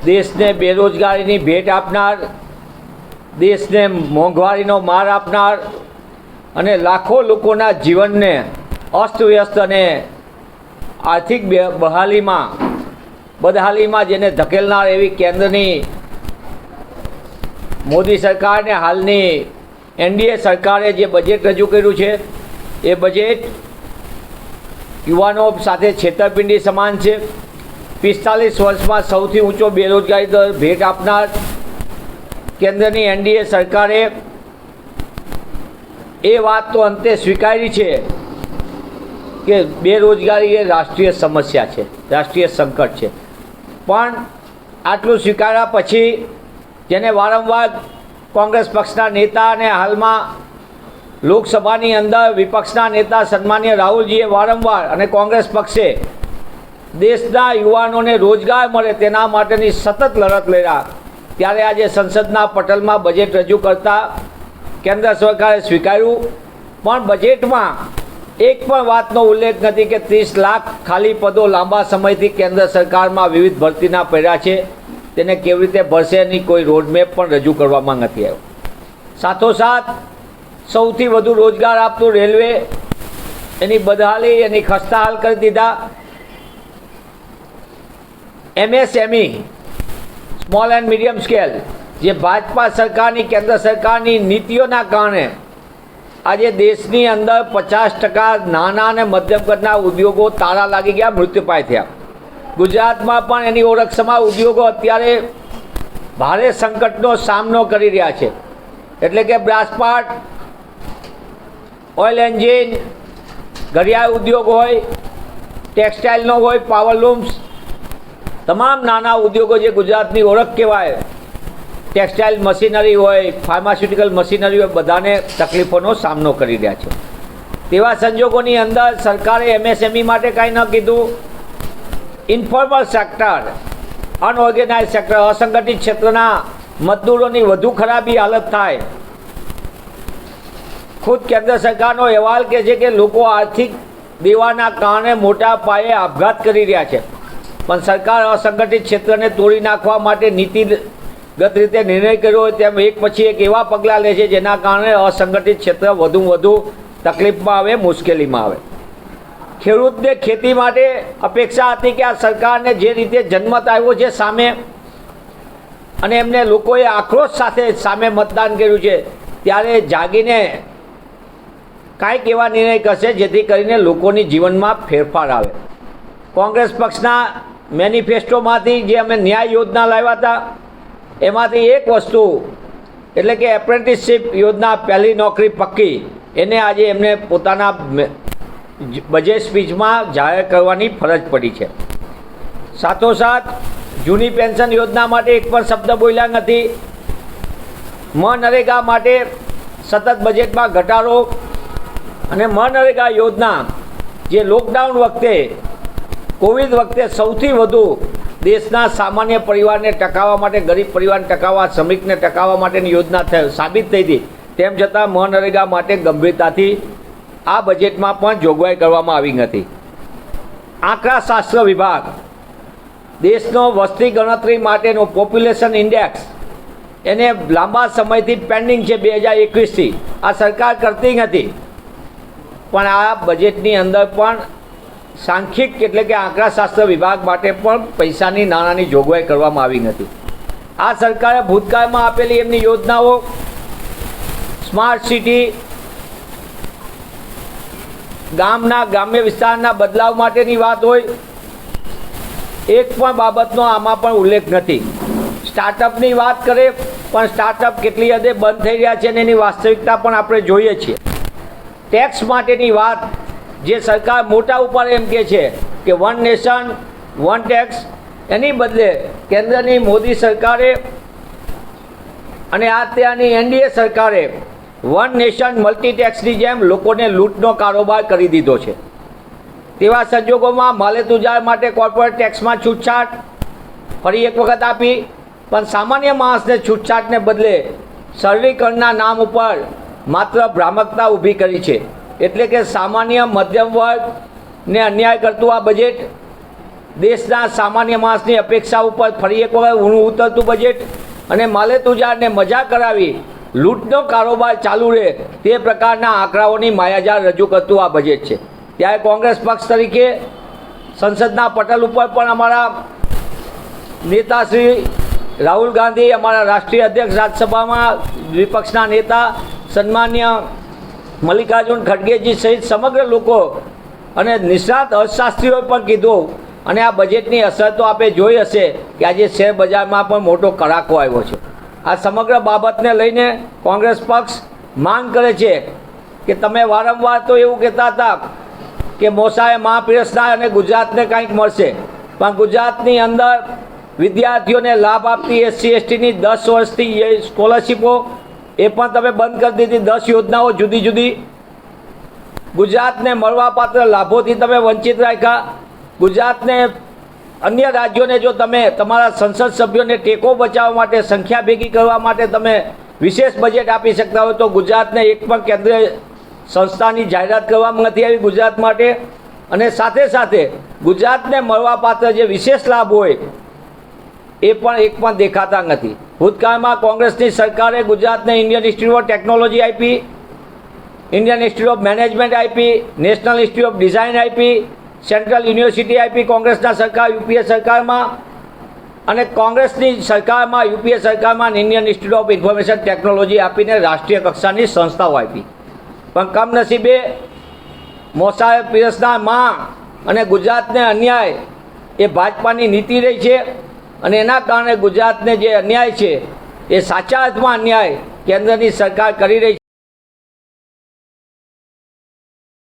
દેશને બેરોજગારીની ભેટ આપનાર, દેશને મોંઘવારીનો માર આપનાર અને લાખો લોકોના જીવનને અસ્તવ્યસ્ત અને આર્થિક બદહાલીમાં જેને ધકેલનાર એવી કેન્દ્રની મોદી સરકારને હાલની એનડીએ સરકારે જે બજેટ રજૂ કર્યું છે એ બજેટ યુવાનો સાથે છેતરપિંડી સમાન છે। 45 વર્ષમાં સૌથી ઊંચો બેરોજગારી દર ભેટ આપનાર કેન્દ્રની એનડીએ સરકારે એ વાત તો અંતે સ્વીકારી છે કે બેરોજગારી એ રાષ્ટ્રીય સમસ્યા છે, રાષ્ટ્રીય સંકટ છે। પણ આટલું સ્વીકાર્યા પછી જેને વારંવાર કોંગ્રેસ પક્ષના નેતા અને હાલમાં લોકસભાની અંદર વિપક્ષના નેતા સન્માનીય રાહુલજીએ વારંવાર અને કોંગ્રેસ પક્ષે દેશના યુવાનોને રોજગાર મળે તેના માટેની સતત લડત લડ્યા, ત્યારે આજે સંસદના પટલમાં બજેટ રજૂ કરતા કેન્દ્ર સરકારે સ્વીકાર્યું, પણ બજેટમાં એક પણ વાતનો ઉલ્લેખ નથી કે 30 લાખ ખાલી પદો લાંબા સમયથી કેન્દ્ર સરકારમાં વિવિધ ભરતીના પડ્યા છે, તેને કેવી રીતે ભરશે એની કોઈ રોડમેપ પણ રજૂ કરવામાં નથી આવ્યો। સાથોસાથ સૌથી વધુ રોજગાર આપતું રેલવે એની બદહાલી, એની ખસ્તા હાલ કરી દીધા। MSME small and medium scale જે ભાજપા સરકારની કેન્દ્ર સરકારની નીતિઓના કારણે આજે દેશની અંદર 50% નાના અને મધ્યમ કદના ઉદ્યોગો તાળા લાગી ગયા, મૃત્યુપાય થયા। ગુજરાતમાં પણ એની ઓળખસમા ઉદ્યોગો અત્યારે ભારે સંકટનો સામનો કરી રહ્યા છે, એટલે કે બ્રાસપાટ, ઓઇલ એન્જિન, ઘડિયાળ ઉદ્યોગ હોય, ટેક્સટાઇલનો હોય, પાવરલૂમ્સ, તમામ નાના ઉદ્યોગો જે ગુજરાતની ઓળખ કહેવાય, ટેક્સટાઇલ મશીનરી હોય, ફાર્માસ્યુટિકલ મશીનરી હોય, બધાને તકલીફોનો સામનો કરી રહ્યા છે। તેવા સંજોગોની અંદર સરકારે એમએસએમઈ માટે કાંઈ ન કીધું। ઇન્ફોર્મલ સેક્ટર, અનઓર્ગેનાઇઝ સેક્ટર, અસંગઠિત ક્ષેત્રના મજદૂરોની વધુ ખરાબી હાલત થાય। ખુદ કેન્દ્ર સરકારનો અહેવાલ કહે છે કે લોકો આર્થિક દેવાના કારણે મોટા પાયે આપઘાત કરી રહ્યા છે, પણ સરકાર અસંગઠિત ક્ષેત્રને તોડી નાખવા માટે નીતિગત રીતે નિર્ણય કર્યો હોય તેમ એક પછી એક એવા પગલાં લે છે જેના કારણે અસંગઠિત ક્ષેત્ર વધુ તકલીફમાં આવે, મુશ્કેલીમાં આવે। ખેડૂતને ખેતી માટે અપેક્ષા હતી કે આ સરકારને જે રીતે જન્મત આવ્યો છે સામે, અને એમને લોકોએ આક્રોશ સાથે સામે મતદાન કર્યું છે, ત્યારે જાગીને કાંઈક એવા નિર્ણય કરશે જેથી કરીને લોકોની જીવનમાં ફેરફાર આવે। કોંગ્રેસ પક્ષના મેનિફેસ્ટોમાંથી જે અમે ન્યાય યોજના લાવ્યા હતા એમાંથી એક વસ્તુ એટલે કે એપ્રેન્ટિસશીપ યોજના, પહેલી નોકરી પક્કી, એને આજે એમને પોતાના બજેટ સ્પીચમાં જાહેર કરવાની ફરજ પડી છે। સાથોસાથ જૂની પેન્શન યોજના માટે એક પણ શબ્દ બોલ્યા નથી। મનરેગા માટે સતત બજેટમાં ઘટાડો, અને મનરેગા યોજના જે લોકડાઉન વખતે, કોવિડ વખતે સૌથી વધુ દેશના સામાન્ય પરિવારને ટકાવવા માટે, ગરીબ પરિવારને ટકાવવા, શ્રમિકને ટકાવવા માટેની યોજના સાબિત થઈ હતી, તેમ છતાં મનરેગા માટે ગંભીરતાથી આ બજેટમાં પણ જોગવાઈ કરવામાં આવી નથી। આંકડાશાસ્ત્ર વિભાગ દેશનો વસ્તી ગણતરી માટેનો પોપ્યુલેશન ઇન્ડેક્સ એને લાંબા સમયથી પેન્ડિંગ છે, 2021થી આ સરકાર કરતી નથી, પણ આ બજેટની અંદર પણ સાંખ્યિક એટલે કે આંકડાશાસ્ત્ર વિભાગ માટે પણ પૈસાની નાણાંની જોગવાઈ કરવામાં આવી નથી। આ સરકારે ભૂતકાળમાં આપેલી એમની યોજનાઓ, સ્માર્ટ સિટી, ગ્રામ્ય વિસ્તારના બદલાવ માટેની વાત હોય, એક પણ બાબતનો આમાં પણ ઉલ્લેખ નથી। સ્ટાર્ટઅપની વાત કરે, પણ સ્ટાર્ટઅપ કેટલી હદે બંધ થઈ રહ્યા છે એની વાસ્તવિકતા પણ આપણે જોઈએ છીએ। ટેક્સ માટેની વાત, જે સરકાર મોટા ઉપર એમ કહે છે કે વન નેશન વન ટેક્સ, એની બદલે કેન્દ્રની મોદી સરકારે અને ત્યાંની એનડીએ સરકારે વન નેશન મલ્ટી ટેક્સની જેમ લોકોને લૂંટનો કારોબાર કરી દીધો છે। તેવા સંજોગોમાં માલેતુજાર માટે કોર્પોરેટ ટેક્સમાં છૂટછાટ ફરી એક વખત આપી, પણ સામાન્ય માણસને છૂટછાટને બદલે સરળીકરણના નામ ઉપર માત્ર ભ્રામકતા ઊભી કરી છે। એટલે કે સામાન્ય મધ્યમ વર્ગને અન્યાય કરતું આ બજેટ દેશના સામાન્ય માણસની અપેક્ષા ઉપર ફરી એક વખત ઊણું ઉતરતું બજેટ અને માલેતુજારને મજા કરાવી લૂંટનો કારોબાર ચાલુ રહે તે પ્રકારના આંકડાઓની માયાજાળ રજૂ કરતું આ બજેટ છે. ત્યારે કોંગ્રેસ પક્ષ તરીકે સંસદના પટલ ઉપર પણ અમારા નેતા શ્રી રાહુલ ગાંધી, અમારા રાષ્ટ્રીય અધ્યક્ષ રાજ્યસભામાં વિપક્ષના નેતા સન્માન્ય મલ્લિકાર્જુન ખડગેજી સહિત સમગ્ર લોકો અને નિષ્ણાત અર્થશાસ્ત્રીઓએ પણ કીધું અને આ બજેટની અસર તો આપણે જોઈ હશે કે આજે શેર બજારમાં પણ મોટો કડાકો આવ્યો છે. આ સમગ્ર બાબતને લઈને કોંગ્રેસ પક્ષ માંગ કરે છે કે તમે વારંવાર તો એવું કહેતા હતા કે મોસાએ મા પીરસનાર અને ગુજરાતને કંઈક મળશે, પણ ગુજરાતની અંદર વિદ્યાર્થીઓને લાભ આપતી SC STની 10 વર્ષથી સ્કોલરશીપો એ પણ તમે બંધ કરી દીધી. 10 યોજનાઓ જુદી જુદી ગુજરાતને મળવાપાત્ર લાભોથી તમે વંચિત રાખ્યા. ગુજરાતને અન્ય રાજ્યોને જો તમે તમારા સંસદ સભ્યોને ટેકો બચાવવા માટે, સંખ્યા ભેગી કરવા માટે તમે વિશેષ બજેટ આપી શકતા હોય તો ગુજરાતને એક પણ કેન્દ્રીય સંસ્થાની જાહેરાત કરવામાં નથી આવી ગુજરાત માટે. અને સાથે સાથે ગુજરાતને મળવાપાત્ર જે વિશેષ લાભ હોય એ પણ એક પણ દેખાતા નથી. ભૂતકાળમાં કોંગ્રેસની સરકારે ગુજરાતને ઇન્ડિયન ઇન્સ્ટિટ્યૂટ ઓફ ટેકનોલોજી આપી, ઇન્ડિયન ઇન્સ્ટિટ્યૂટ ઓફ મેનેજમેન્ટ આપી, નેશનલ ઇન્સ્ટિટ્યૂટ ઓફ ડિઝાઇન આપી, સેન્ટ્રલ યુનિવર્સિટી આપી કોંગ્રેસના સરકાર UPA સરકારમાં, અને કોંગ્રેસની સરકારમાં UPA સરકારમાં Indian institute of information technology આપીને રાષ્ટ્રીય કક્ષાની સંસ્થાઓ આપી. પણ કમનસીબે મોસાએ પીરસનાર માં અને ગુજરાતને અન્યાય એ ભાજપાની નીતિ રહી છે અને એના કારણે ગુજરાતને જે અન્યાય છે એ સાચા અર્થમાં અન્યાય કેન્દ્રની સરકાર કરી રહી